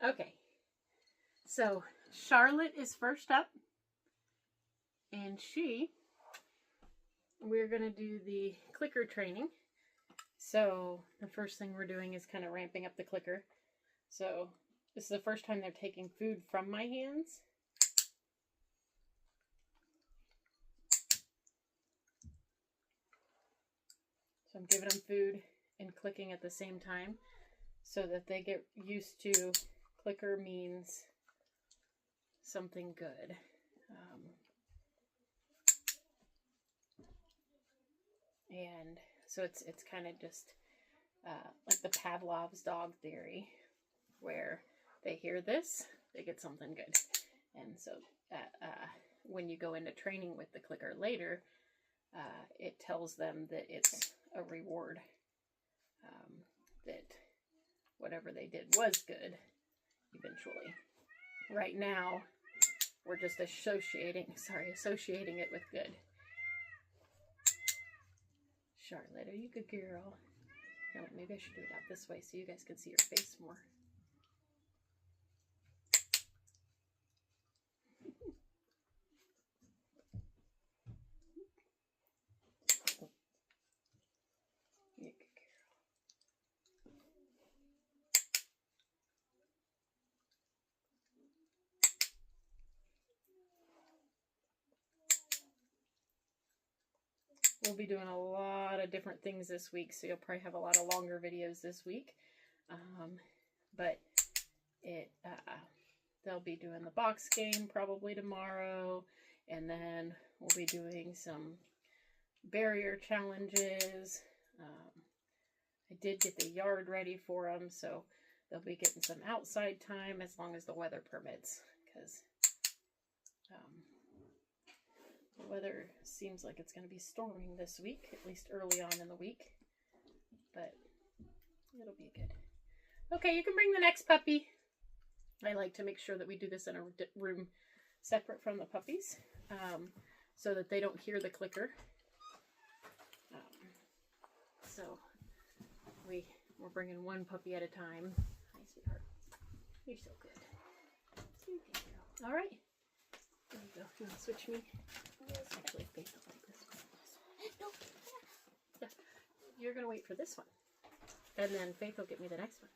Okay, so Charlotte is first up, and we're going to do the clicker training. So the first thing we're doing is kind of ramping up the clicker. So this is the first time they're taking food from my hands. So I'm giving them food and clicking at the same time so that they get used to clicker means something good. And so it's kind of just like the Pavlov's dog theory, where they hear this, they get something good. And so when you go into training with the clicker later, it tells them that it's a reward, that whatever they did was good eventually. Right now, we're just associating it with good. Charlotte, are you a good girl? Here, maybe I should do it out this way so you guys can see your face more. You're a good girl. We'll be doing a lot of different things this week, so you'll probably have a lot of longer videos this week. But they'll be doing the box game probably tomorrow, and then we'll be doing some barrier challenges. I did get the yard ready for them, so they'll be getting some outside time as long as the weather permits, because the weather seems like it's going to be storming this week, at least early on in the week, but it'll be good. Okay, you can bring the next puppy. I like to make sure that we do this in a room separate from the puppies, so that they don't hear the clicker. So we're bringing one puppy at a time. Hi, sweetheart. You're so good. You're a good girl. All right. There you go. You want to switch me? Actually, Faith will take this one. No. Yeah. You're going to wait for this one. And then Faith will get me the next one.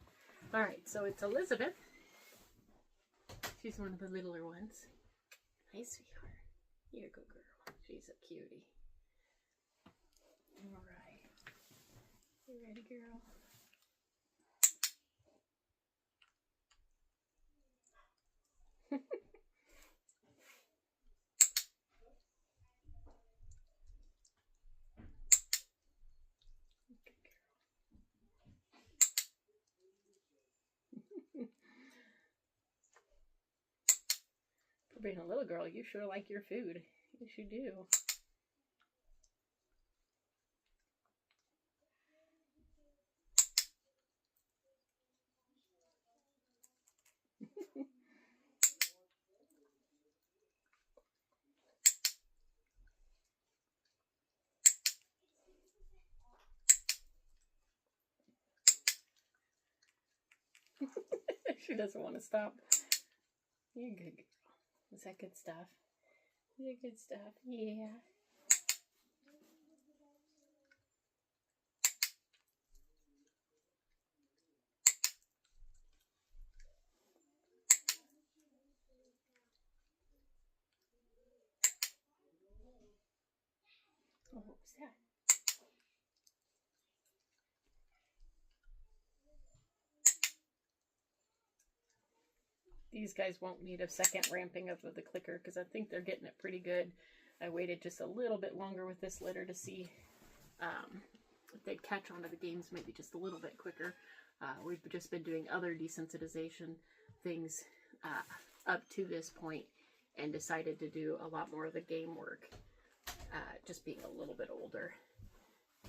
All right. So it's Elizabeth. She's one of the littler ones. Hi, sweetheart. You're a good girl. She's a cutie. All right. You ready, girl? For being a little girl, you sure like your food. Yes, you do. She doesn't want to stop. You're a good girl. Is that good stuff? You're good stuff. Yeah. Oh, what was that? These guys won't need a second ramping up of the clicker because I think they're getting it pretty good. I waited just a little bit longer with this litter to see if they'd catch on to the games maybe just a little bit quicker. We've just been doing other desensitization things up to this point and decided to do a lot more of the game work, just being a little bit older.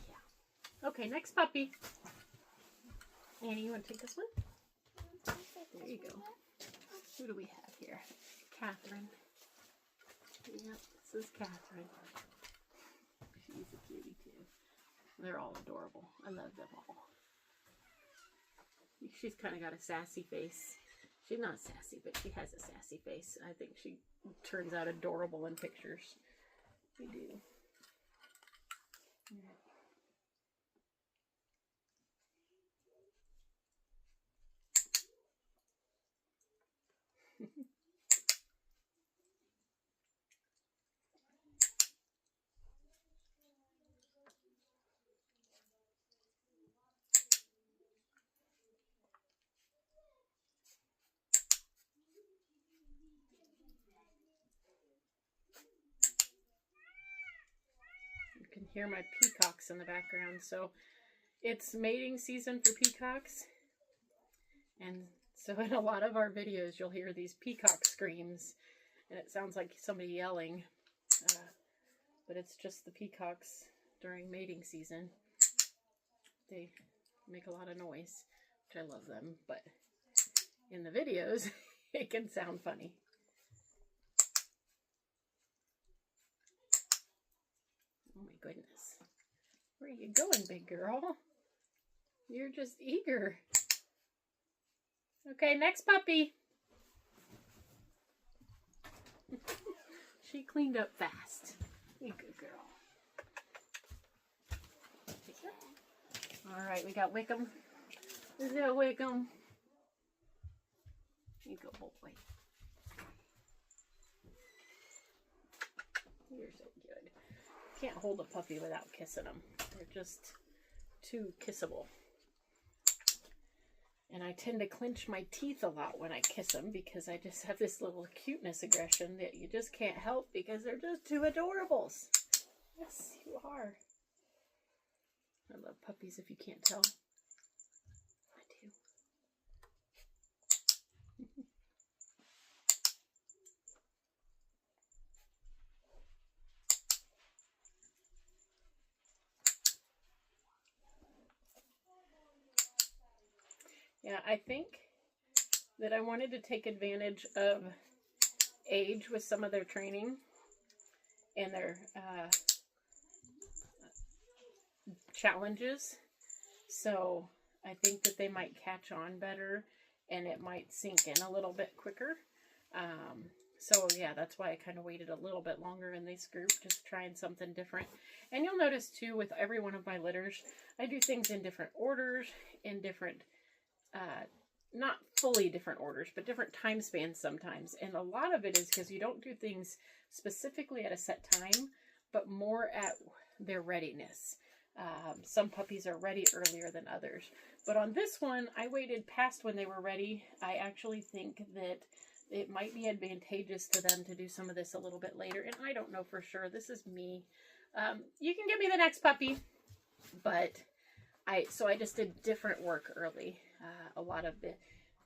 Yeah. Okay, next puppy. Annie, you want to take this one? There you go. Who do we have here? Catherine. Yep, this is Catherine. She's a cutie too. They're all adorable. I love them all. She's kind of got a sassy face. She's not sassy, but she has a sassy face. I think she turns out adorable in pictures. We do. Yeah. You can hear my peacocks in the background. So it's mating season for peacocks. And so in a lot of our videos, you'll hear these peacock screams. And it sounds like somebody yelling. But it's just the peacocks during mating season. They make a lot of noise, which I love them. But in the videos, it can sound funny. Oh my goodness. Where are you going, big girl? You're just eager. Okay, next puppy. She cleaned up fast. You good girl. All right, we got Wickham. Is that Wickham? You go, boy. You're so good. Can't hold a puppy without kissing them. They're just too kissable. And I tend to clench my teeth a lot when I kiss them because I just have this little cuteness aggression that you just can't help because they're just too adorables. Yes, you are. I love puppies if you can't tell. I do. Yeah, I think that I wanted to take advantage of age with some of their training and their challenges. So I think that they might catch on better and it might sink in a little bit quicker. So yeah, that's why I kind of waited a little bit longer in this group, just trying something different. And you'll notice too, with every one of my litters, I do things in different orders, in different not fully different orders, but different time spans sometimes. And a lot of it is because you don't do things specifically at a set time, but more at their readiness. Some puppies are ready earlier than others. But on this one, I waited past when they were ready. I actually think that it might be advantageous to them to do some of this a little bit later. And I don't know for sure. This is me. You can give me the next puppy. But I just did different work early. A lot of the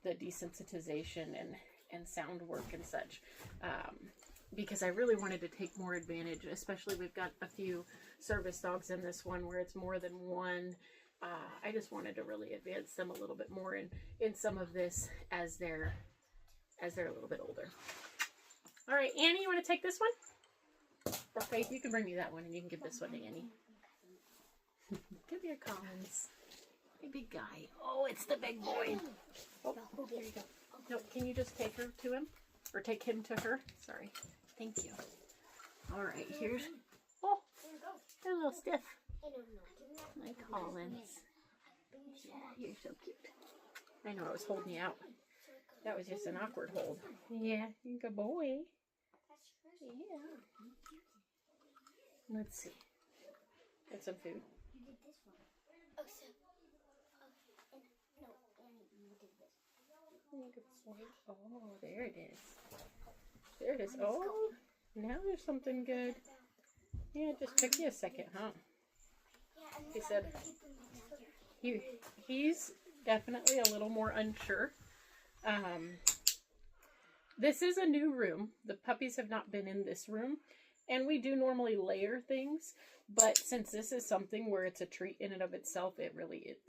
desensitization and sound work and such. Because I really wanted to take more advantage, especially we've got a few service dogs in this one where it's more than one. I just wanted to really advance them a little bit more in some of this as they're a little bit older. All right, Annie, you want to take this one? Or Faith, you can bring me that one and you can give this one to Annie. Come here, Collins. Hey, big guy. Oh, it's the big boy. Oh, there you go. No, can you just take her to him? Or take him to her? Sorry. Thank you. All right, here's... Oh, they're a little stiff. My Collins. Yeah, you're so cute. I know I was holding you out. That was just an awkward hold. Yeah, good boy. Yeah. Let's see. Get some food. Oh, there it is. There it is. Oh, now there's something good. Yeah, it just took you a second, huh? He said he's definitely a little more unsure. This is a new room. The puppies have not been in this room. And we do normally layer things. But since this is something where it's a treat in and of itself, it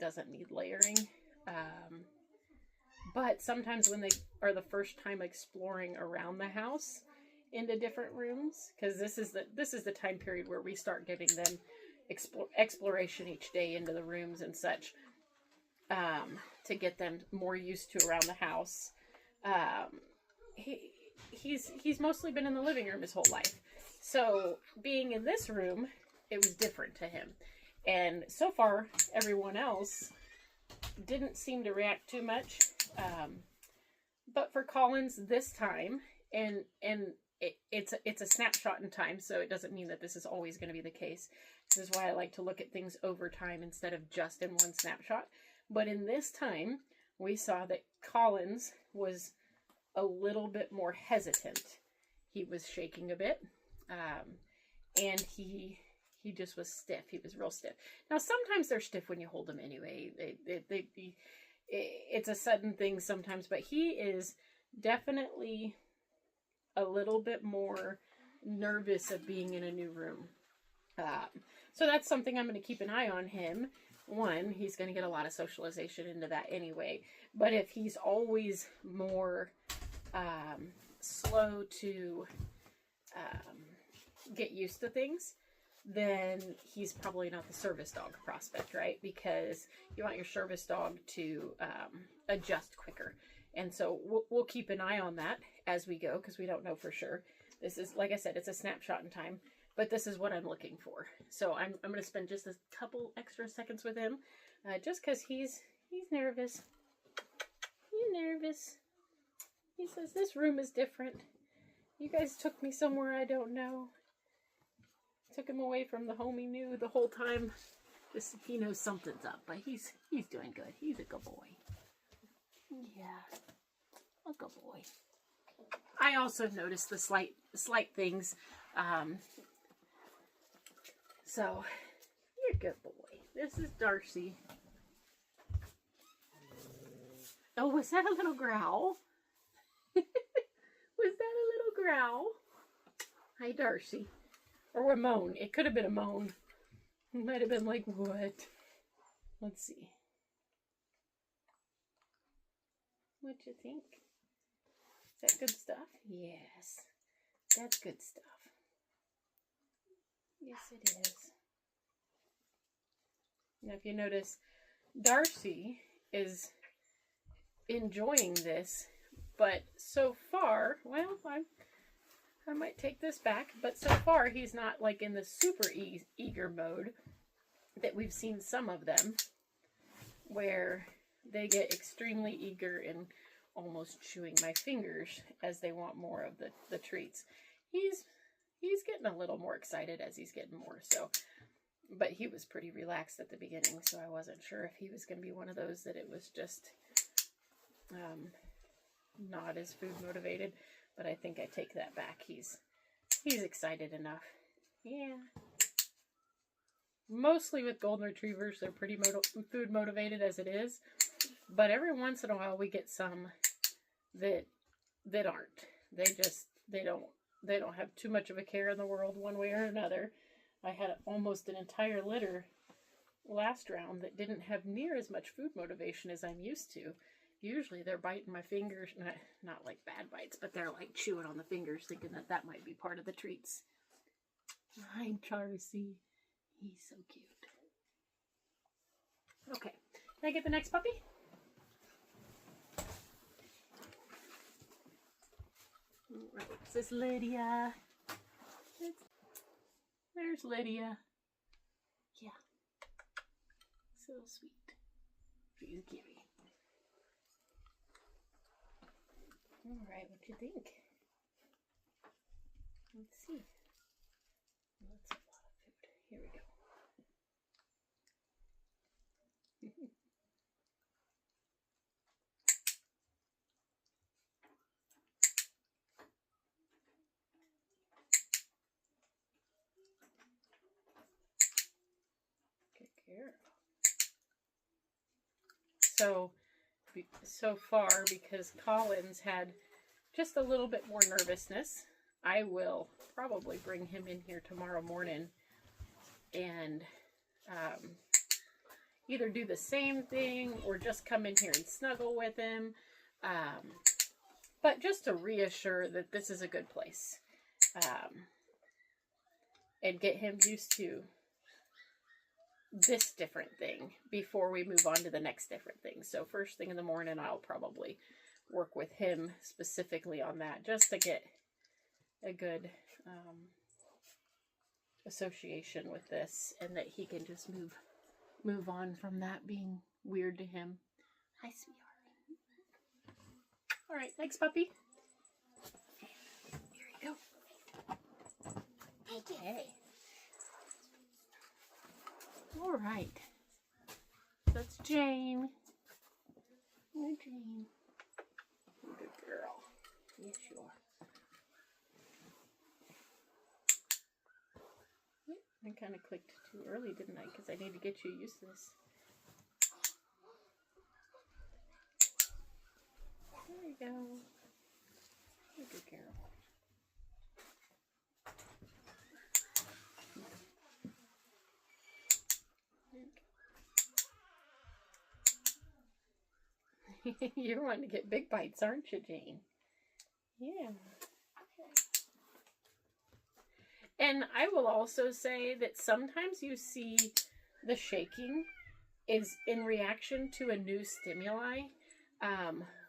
doesn't need layering. But sometimes when they are the first time exploring around the house into different rooms, because this is the time period where we start giving them exploration each day into the rooms and such, to get them more used to around the house. He's mostly been in the living room his whole life. So being in this room, it was different to him. And so far, everyone else didn't seem to react too much. But for Collins this time, and it's a snapshot in time, so it doesn't mean that this is always going to be the case. This is why I like to look at things over time instead of just in one snapshot. But in this time, we saw that Collins was a little bit more hesitant. He was shaking a bit, and he just was stiff. He was real stiff. Now, sometimes they're stiff when you hold them anyway. It's a sudden thing sometimes, but he is definitely a little bit more nervous of being in a new room. So that's something I'm going to keep an eye on him. One, he's going to get a lot of socialization into that anyway. But if he's always more slow to get used to things, then he's probably not the service dog prospect, right? Because you want your service dog to adjust quicker. And so we'll keep an eye on that as we go, because we don't know for sure. This is, like I said, it's a snapshot in time, but this is what I'm looking for. So I'm going to spend just a couple extra seconds with him, just because he's nervous. He's nervous. He says, this room is different. You guys took me somewhere I don't know. Took him away from the home he knew the whole time. Just, he knows something's up, but he's doing good. He's a good boy. Yeah, a good boy. I also noticed the slight things. So, you're a good boy. This is Darcy. Oh, was that a little growl? Was that a little growl? Hi, Darcy. Or a moan. It could have been a moan. It might have been like, what? Let's see. What you think? Is that good stuff? Yes. That's good stuff. Yes, it is. Now, if you notice, Darcy is enjoying this, but so far, well, I might take this back, but so far he's not like in the super eager mode that we've seen some of them, where they get extremely eager and almost chewing my fingers as they want more of the treats. He's getting a little more excited as he's getting more, so, but he was pretty relaxed at the beginning, so I wasn't sure if he was going to be one of those that it was just not as food motivated, but I think I take that back. He's excited enough. Yeah. Mostly with golden retrievers, they're pretty food motivated as it is, but every once in a while we get some that aren't. They don't have too much of a care in the world one way or another. I had almost an entire litter last round that didn't have near as much food motivation as I'm used to. Usually they're biting my fingers, not like bad bites, but they're like chewing on the fingers thinking that might be part of the treats. Hi, Darcy. He's so cute. Okay, can I get the next puppy? All right, is this Lydia? There's Lydia. Yeah. So sweet. She's a cutie. All right, what do you think? Let's see. That's a lot of food. Here we go. Good girl. So far, because Collins had just a little bit more nervousness, I will probably bring him in here tomorrow morning and either do the same thing or just come in here and snuggle with him. But just to reassure that this is a good place. And get him used to this different thing before we move on to the next different thing. So first thing in the morning, I'll probably work with him specifically on that, just to get a good association with this, and that he can just move on from that being weird to him. Hi, sweetheart. All right, thanks, puppy. Here you go. Okay. All right. That's Jane. Hi, Jane. Good girl. Yes, you are. I kind of clicked too early, didn't I? Because I need to get you used to this. There you go. Good girl. You're wanting to get big bites, aren't you, Jane? Yeah. And I will also say that sometimes you see the shaking is in reaction to a new stimuli,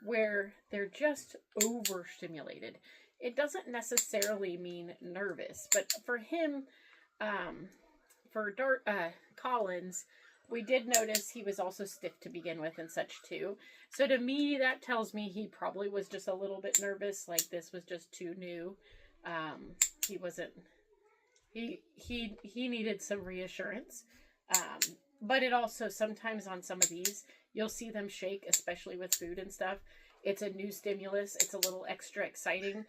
where they're just overstimulated. It doesn't necessarily mean nervous, but for him, for Collins, we did notice he was also stiff to begin with and such too. So to me, that tells me he probably was just a little bit nervous, like this was just too new. He wasn't, he needed some reassurance. But it also, sometimes on some of these, you'll see them shake, especially with food and stuff. It's a new stimulus. It's a little extra exciting.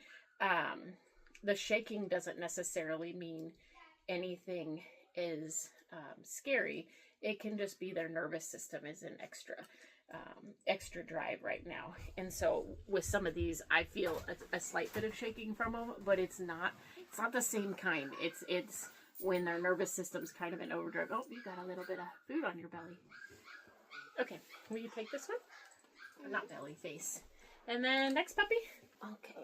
The shaking doesn't necessarily mean anything is scary. It can just be their nervous system is in extra drive right now. And so with some of these, I feel a slight bit of shaking from them, but it's not the same kind. It's when their nervous system's kind of in overdrive. Oh, you got a little bit of food on your belly. Okay, will you take this one? Not belly, face. And then next puppy. Okay,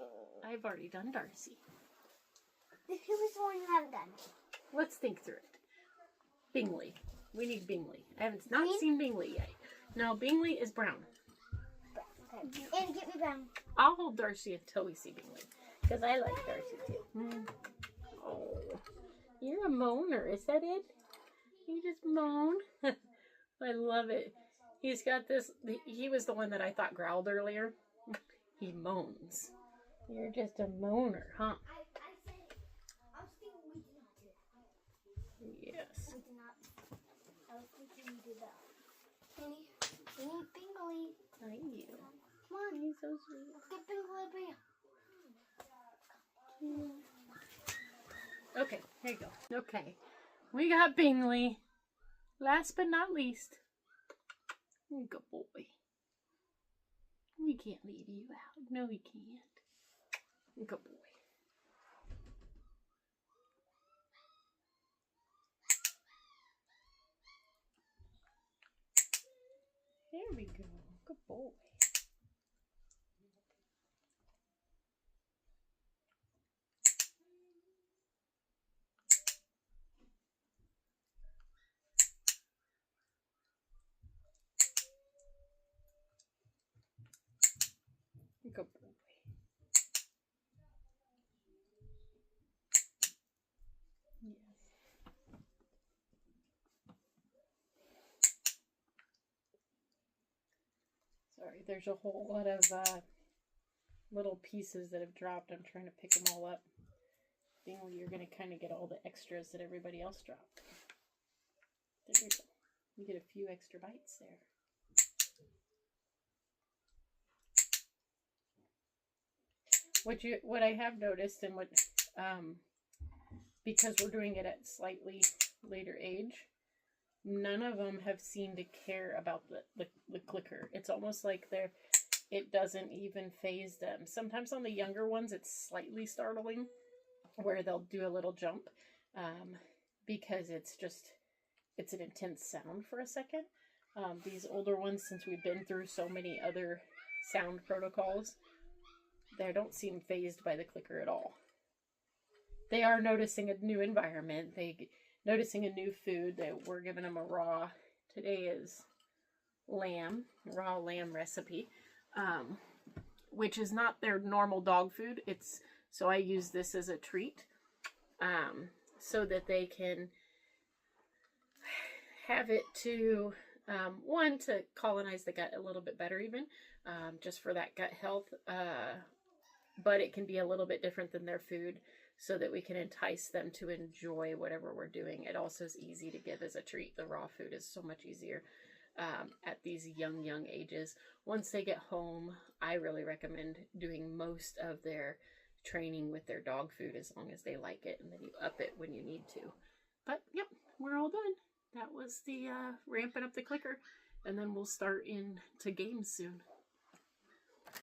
I've already done Darcy. Who was the one you haven't done? Let's think through it. Bingley. We need Bingley. I haven't seen Bingley yet. No, Bingley is brown. Okay. And get me brown. I'll hold Darcy until we see Bingley, because I like Darcy too. Oh, you're a moaner. Is that it? You just moan? I love it. He's got this. He was the one that I thought growled earlier. He moans. You're just a moaner, huh? I was thinking we did not do that. Yes. We did not. I was thinking we did that. Penny, Bingley. Thank you. Come on. He's so sweet. Let's get Bingley up here. Okay, here you go. Okay. We got Bingley. Last but not least. Good boy. We can't leave you out. No, we can't. Good boy. There we go. Good boy. Good boy. Yes. Sorry, there's a whole lot of little pieces that have dropped. I'm trying to pick them all up. Bingley, you're going to kind of get all the extras that everybody else dropped. There you go. You get a few extra bites there. What I have noticed, and what because we're doing it at slightly later age, none of them have seemed to care about the clicker. It's almost like it doesn't even faze them. Sometimes on the younger ones, it's slightly startling, where they'll do a little jump, because it's an intense sound for a second. These older ones, since we've been through so many other sound protocols, they don't seem fazed by the clicker at all. They are noticing a new environment. Noticing a new food. We're giving them a raw. Today is raw lamb recipe. which is not their normal dog food. So I use this as a treat, so that they can have it to, one, to colonize the gut a little bit better even, just for that gut health, but it can be a little bit different than their food so that we can entice them to enjoy whatever we're doing. It also is easy to give as a treat. The raw food is so much easier at these young ages. Once they get home, I really recommend doing most of their training with their dog food as long as they like it, and then you up it when you need to. But yep, we're all done. That was the ramping up the clicker, and then we'll start into games soon.